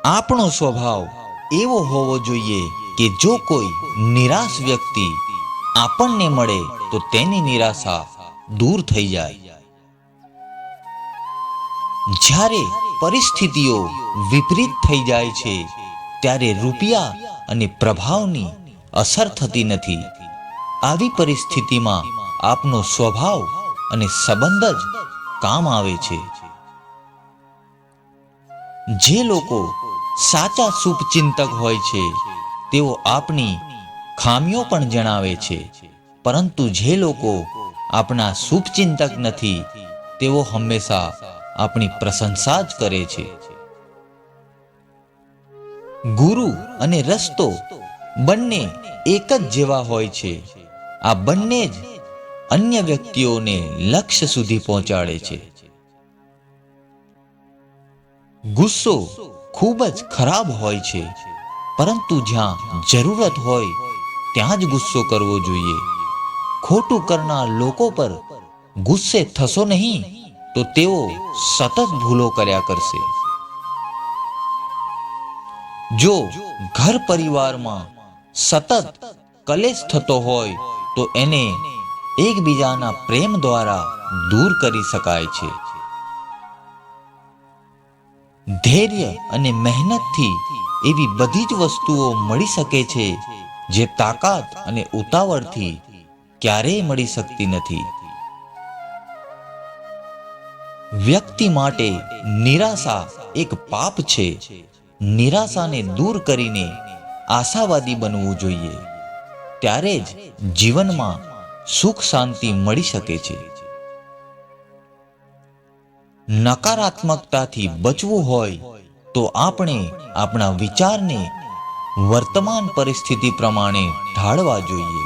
આપણો સ્વભાવ એવો હોવો જોઈએ કે જો કોઈ નિરાશ વ્યક્તિ આપણને મળે તો તેની નિરાશા દૂર થઈ જાય. જ્યારે પરિસ્થિતિઓ વિપરીત થઈ જાય છે ત્યારે રૂપિયા અને પ્રભાવની અસર થતી નથી. આવી પરિસ્થિતિમાં આપનો સ્વભાવ અને સંબંધ જ કામ આવે છે. જે લોકો સાચા શુભચિંતક હોય છે તેઓ આપણી ખામીઓ પણ જણાવે છે, પરંતુ જે લોકો આપણા શુભચિંતક નથી તેઓ હંમેશા આપણી પ્રશંસા જ કરે છે. ગુરુ અને રસ્તો બંને એક જ જેવા હોય છે. આ બંને જ અન્ય વ્યક્તિઓને લક્ષ્ય સુધી પહોંચાડે છે. ગુસ્સો ખૂબ જ ખરાબ હોય છે, પરંતુ જ્યાં જરૂરત હોય ત્યાં જ ગુસ્સો કરવો જોઈએ. ખોટું કરનાર લોકો પર ગુસ્સે થશો નહીં તો તેઓ સતત ભૂલો કર્યા કરશે. જો ઘર પરિવારમાં સતત કલેશ થતો હોય તો એને એકબીજાના પ્રેમ દ્વારા દૂર કરી શકાય છે. ધૈર્ય અને મહેનતથી એવી બધી જ વસ્તુઓ મળી શકે છે જે તાકાત અને ઉતાવળથી ક્યારેય મળી શકતી નથી. વ્યક્તિ માટે નિરાશા એક પાપ છે. નિરાશાને દૂર કરીને આશાવાદી બનવું જોઈએ. ત્યારે જ જીવનમાં સુખ શાંતિ મળી શકે છે. નકારાત્મકતાથી બચવું હોય તો આપણે આપણા વિચારને વર્તમાન પરિસ્થિતિ પ્રમાણે ઢાળવા જોઈએ.